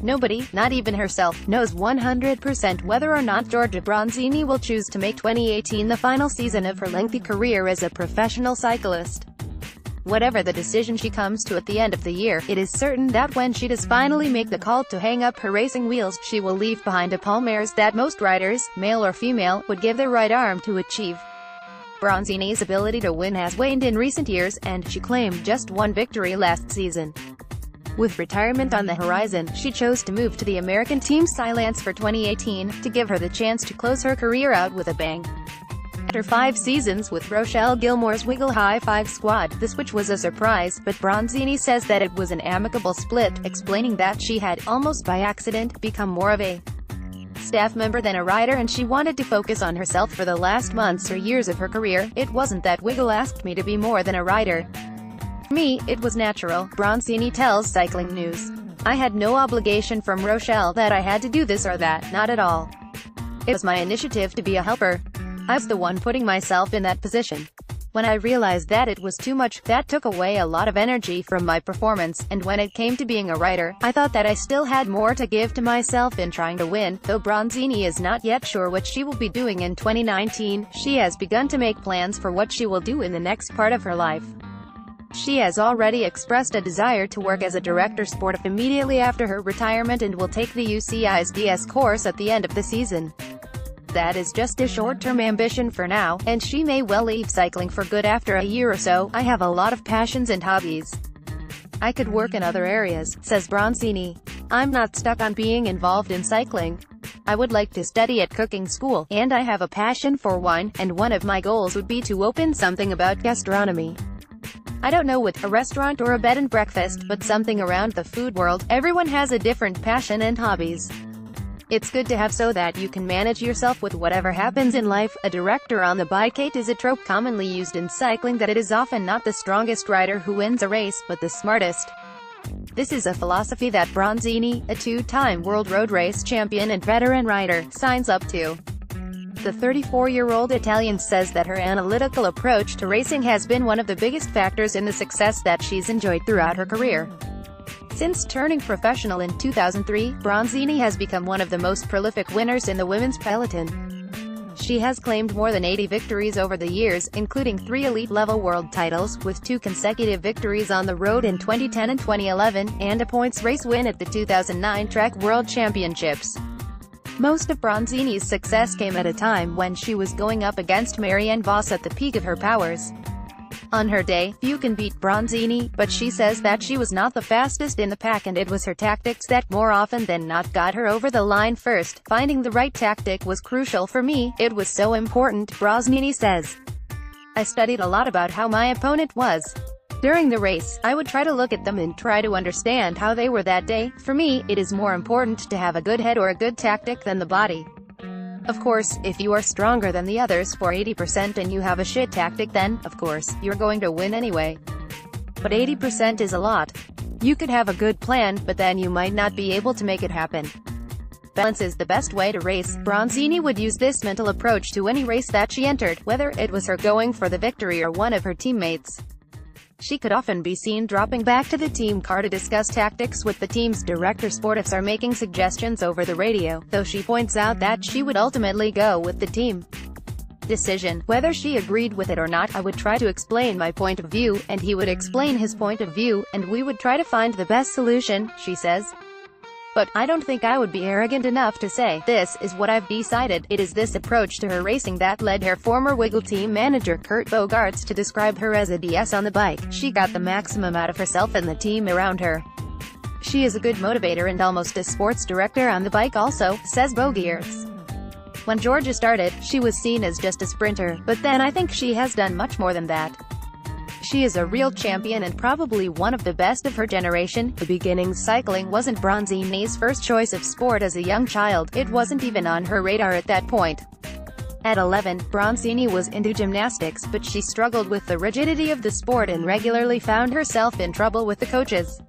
Nobody, not even herself, knows 100% whether or not Giorgia Bronzini will choose to make 2018 the final season of her lengthy career as a professional cyclist. Whatever the decision she comes to at the end of the year, it is certain that when she does finally make the call to hang up her racing wheels, she will leave behind a palmarès that most riders, male or female, would give their right arm to achieve. Bronzini's ability to win has waned in recent years, and she claimed just one victory last season. With retirement on the horizon, she chose to move to the American team Cyclist for 2018, to give her the chance to close her career out with a bang. After 5 seasons with Rochelle Gilmore's Wiggle High 5 squad, the switch was a surprise, but Bronzini says that it was an amicable split, explaining that she had, almost by accident, become more of a staff member than a rider and she wanted to focus on herself for the last months or years of her career. It wasn't that Wiggle asked me to be more than a rider. For me, it was natural, Bronzini tells Cycling News. I had no obligation from Rochelle that I had to do this or that, not at all. It was my initiative to be a helper. I was the one putting myself in that position. When I realized that it was too much, that took away a lot of energy from my performance, and when it came to being a rider, I thought that I still had more to give to myself in trying to win. Though Bronzini is not yet sure what she will be doing in 2019, she has begun to make plans for what she will do in the next part of her life. She has already expressed a desire to work as a director sportif immediately after her retirement and will take the UCI's DS course at the end of the season. That is just a short-term ambition for now, and she may well leave cycling for good after a year or so. I have a lot of passions and hobbies. I could work in other areas, says Bronzini. I'm not stuck on being involved in cycling. I would like to study at cooking school, and I have a passion for wine, and one of my goals would be to open something about gastronomy. I don't know what, a restaurant or a bed and breakfast, but something around the food world. Everyone has a different passion and hobbies. It's good to have so that you can manage yourself with whatever happens in life. A director on the bike. It is a trope commonly used in cycling that it is often not the strongest rider who wins a race, but the smartest. This is a philosophy that Bronzini, a 2-time world road race champion and veteran rider, signs up to. The 34-year-old Italian says that her analytical approach to racing has been one of the biggest factors in the success that she's enjoyed throughout her career. Since turning professional in 2003, Bronzini has become one of the most prolific winners in the women's peloton. She has claimed more than 80 victories over the years, including 3 elite-level world titles, with 2 consecutive victories on the road in 2010 and 2011, and a points race win at the 2009 Track World Championships. Most of Bronzini's success came at a time when she was going up against Marianne Vos at the peak of her powers. On her day, few can beat Bronzini, but she says that she was not the fastest in the pack and it was her tactics that more often than not got her over the line first. Finding the right tactic was crucial for me. It was so important, Bronzini says. I studied a lot about how my opponent was. During the race, I would try to look at them and try to understand how they were that day. For me, it is more important to have a good head or a good tactic than the body. Of course, if you are stronger than the others for 80% and you have a shit tactic, then, of course, you're going to win anyway. But 80% is a lot. You could have a good plan, but then you might not be able to make it happen. Balance is the best way to race. Bronzini would use this mental approach to any race that she entered, whether it was her going for the victory or one of her teammates. She could often be seen dropping back to the team car to discuss tactics with the team's director sportifs or making suggestions over the radio, though she points out that she would ultimately go with the team decision. Whether she agreed with it or not, I would try to explain my point of view, and he would explain his point of view, and we would try to find the best solution, she says. But I don't think I would be arrogant enough to say, this is what I've decided. It is this approach to her racing that led her former Wiggle team manager Kurt Bogarts to describe her as a DS on the bike. She got the maximum out of herself and the team around her. She is a good motivator and almost a sports director on the bike also, says Bogarts. When Giorgia started, she was seen as just a sprinter, but then I think she has done much more than that. She is a real champion and probably one of the best of her generation. The beginnings. Cycling wasn't Bronzini's first choice of sport as a young child. It wasn't even on her radar at that point. At 11, Bronzini was into gymnastics, but she struggled with the rigidity of the sport and regularly found herself in trouble with the coaches.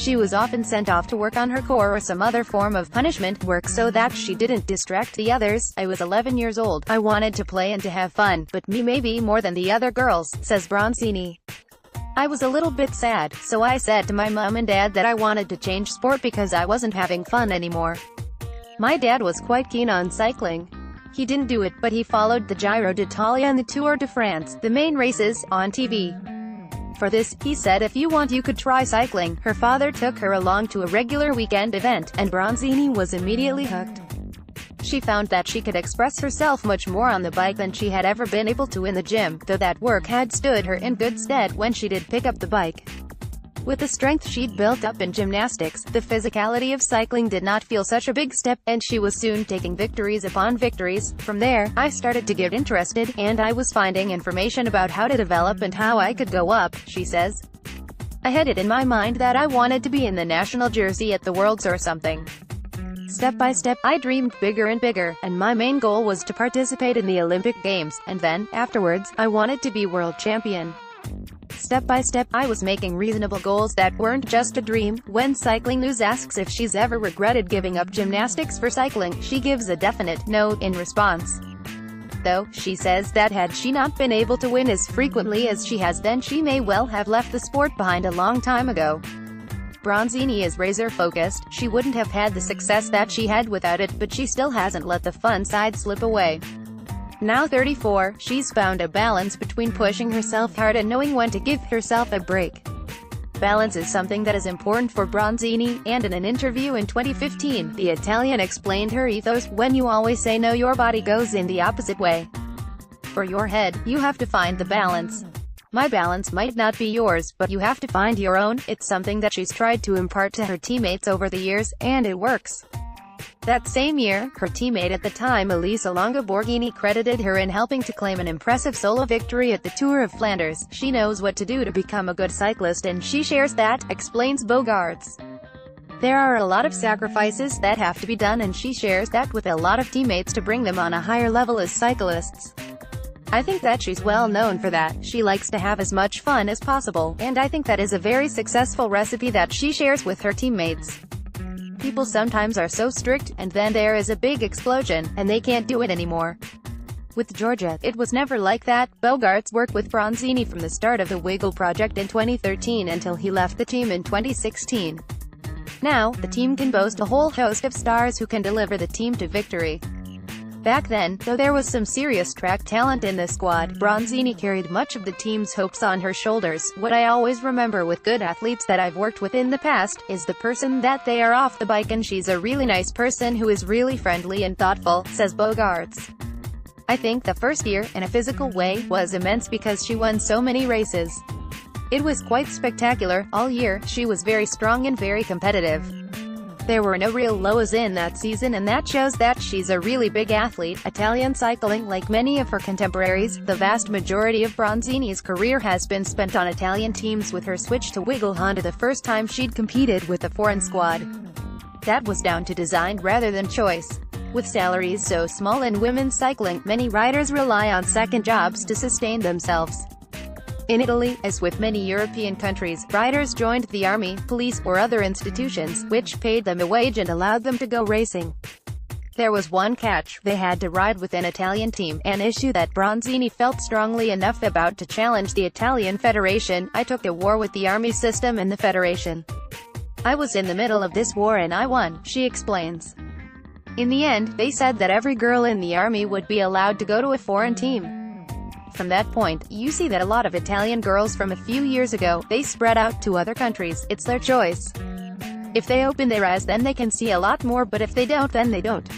She was often sent off to work on her core or some other form of punishment work so that she didn't distract the others. I was 11 years old. I wanted to play and to have fun, but me maybe more than the other girls, says Bronzini. I was a little bit sad, so I said to my mom and dad that I wanted to change sport because I wasn't having fun anymore. My dad was quite keen on cycling. He didn't do it, but he followed the Giro d'Italia and the Tour de France, the main races, on TV. For this, he said if you want you could try cycling. Her father took her along to a regular weekend event, and Bronzini was immediately hooked. She found that she could express herself much more on the bike than she had ever been able to in the gym, though that work had stood her in good stead when she did pick up the bike. With the strength she'd built up in gymnastics, the physicality of cycling did not feel such a big step, and she was soon taking victories upon victories. From there, I started to get interested, and I was finding information about how to develop and how I could go up, she says. I had it in my mind that I wanted to be in the national jersey at the Worlds or something. Step by step, I dreamed bigger and bigger, and my main goal was to participate in the Olympic Games, and then, afterwards, I wanted to be world champion. Step by step, I was making reasonable goals that weren't just a dream. When Cycling News asks if she's ever regretted giving up gymnastics for cycling, she gives a definite no in response. Though, she says that had she not been able to win as frequently as she has, then she may well have left the sport behind a long time ago. Bronzini is razor-focused. She wouldn't have had the success that she had without it, but she still hasn't let the fun side slip away. Now 34, she's found a balance between pushing herself hard and knowing when to give herself a break. Balance is something that is important for Bronzini, and in an interview in 2015, the Italian explained her ethos: when you always say no, your body goes in the opposite way. For your head, you have to find the balance. My balance might not be yours, but you have to find your own. It's something that she's tried to impart to her teammates over the years, and it works. That same year, her teammate at the time, Elisa Longo Borghini, credited her in helping to claim an impressive solo victory at the Tour of Flanders. She knows what to do to become a good cyclist, and she shares that, explains Bogarts. There are a lot of sacrifices that have to be done, and she shares that with a lot of teammates to bring them on a higher level as cyclists. I think that she's well known for that. She likes to have as much fun as possible, and I think that is a very successful recipe that she shares with her teammates. People sometimes are so strict, and then there is a big explosion, and they can't do it anymore. With Giorgia, it was never like that. Bogarts worked with Bronzini from the start of the Wiggle project in 2013 until he left the team in 2016. Now, the team can boast a whole host of stars who can deliver the team to victory. Back then, though there was some serious track talent in the squad, Bronzini carried much of the team's hopes on her shoulders. What I always remember with good athletes that I've worked with in the past, is the person that they are off the bike, and she's a really nice person who is really friendly and thoughtful, says Bogarts. I think the first year, in a physical way, was immense because she won so many races. It was quite spectacular. All year, she was very strong and very competitive. There were no real lows in that season, and that shows that she's a really big athlete. Italian cycling, like many of her contemporaries, the vast majority of Bronzini's career has been spent on Italian teams, with her switch to Wiggle Honda the first time she'd competed with a foreign squad. That was down to design rather than choice. With salaries so small in women's cycling, many riders rely on second jobs to sustain themselves. In Italy, as with many European countries, riders joined the army, police, or other institutions, which paid them a wage and allowed them to go racing. There was one catch: they had to ride with an Italian team, an issue that Bronzini felt strongly enough about to challenge the Italian Federation. I took a war with the army system and the Federation. I was in the middle of this war and I won, she explains. In the end, they said that every girl in the army would be allowed to go to a foreign team. From that point, you see that a lot of Italian girls from a few years ago, they spread out to other countries. It's their choice. If they open their eyes, then they can see a lot more, but if they don't, then they don't.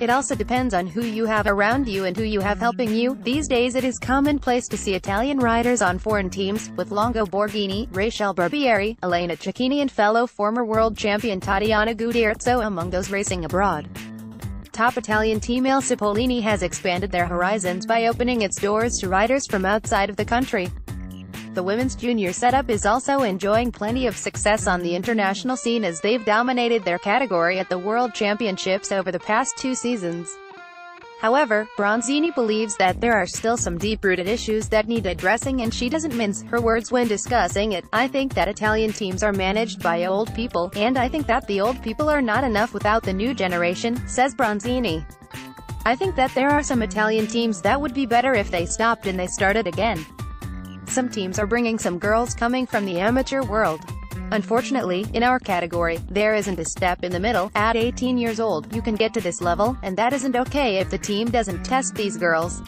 It also depends on who you have around you and who you have helping you. These days it is commonplace to see Italian riders on foreign teams, with Longo Borghini, Rachel Barbieri, Elena Cecchini and fellow former world champion Tatiana Gutierrez among those racing abroad. Top Italian team Il Cipollini has expanded their horizons by opening its doors to riders from outside of the country. The women's junior setup is also enjoying plenty of success on the international scene, as they've dominated their category at the World Championships over the past 2 seasons. However, Bronzini believes that there are still some deep-rooted issues that need addressing, and she doesn't mince her words when discussing it. I think that Italian teams are managed by old people, and I think that the old people are not enough without the new generation, says Bronzini. I think that there are some Italian teams that would be better if they stopped and they started again. Some teams are bringing some girls coming from the amateur world. Unfortunately, in our category, there isn't a step in the middle. At 18 years old, you can get to this level, and that isn't okay if the team doesn't test these girls.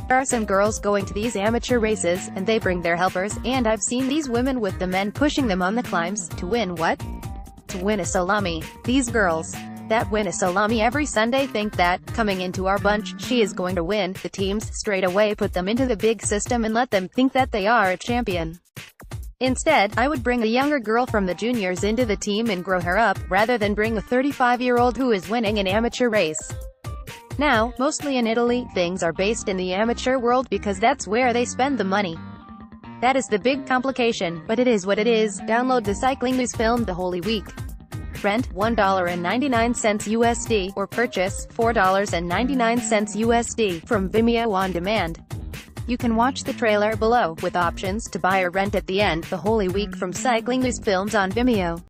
There are some girls going to these amateur races, and they bring their helpers, and I've seen these women with the men pushing them on the climbs. To win what? To win a salami. These girls that win a salami every Sunday think that, coming into our bunch, she is going to win. The teams straight away put them into the big system and let them think that they are a champion. Instead, I would bring a younger girl from the juniors into the team and grow her up, rather than bring a 35-year-old who is winning an amateur race. Now, mostly in Italy, things are based in the amateur world because that's where they spend the money. That is the big complication, but it is what it is. Download the Cycling News film The Holy Week. Rent $1.99 USD, or purchase $4.99 USD from Vimeo on demand. You can watch the trailer below, with options to buy or rent at the end. The Holy Week from Cycling News Films on Vimeo.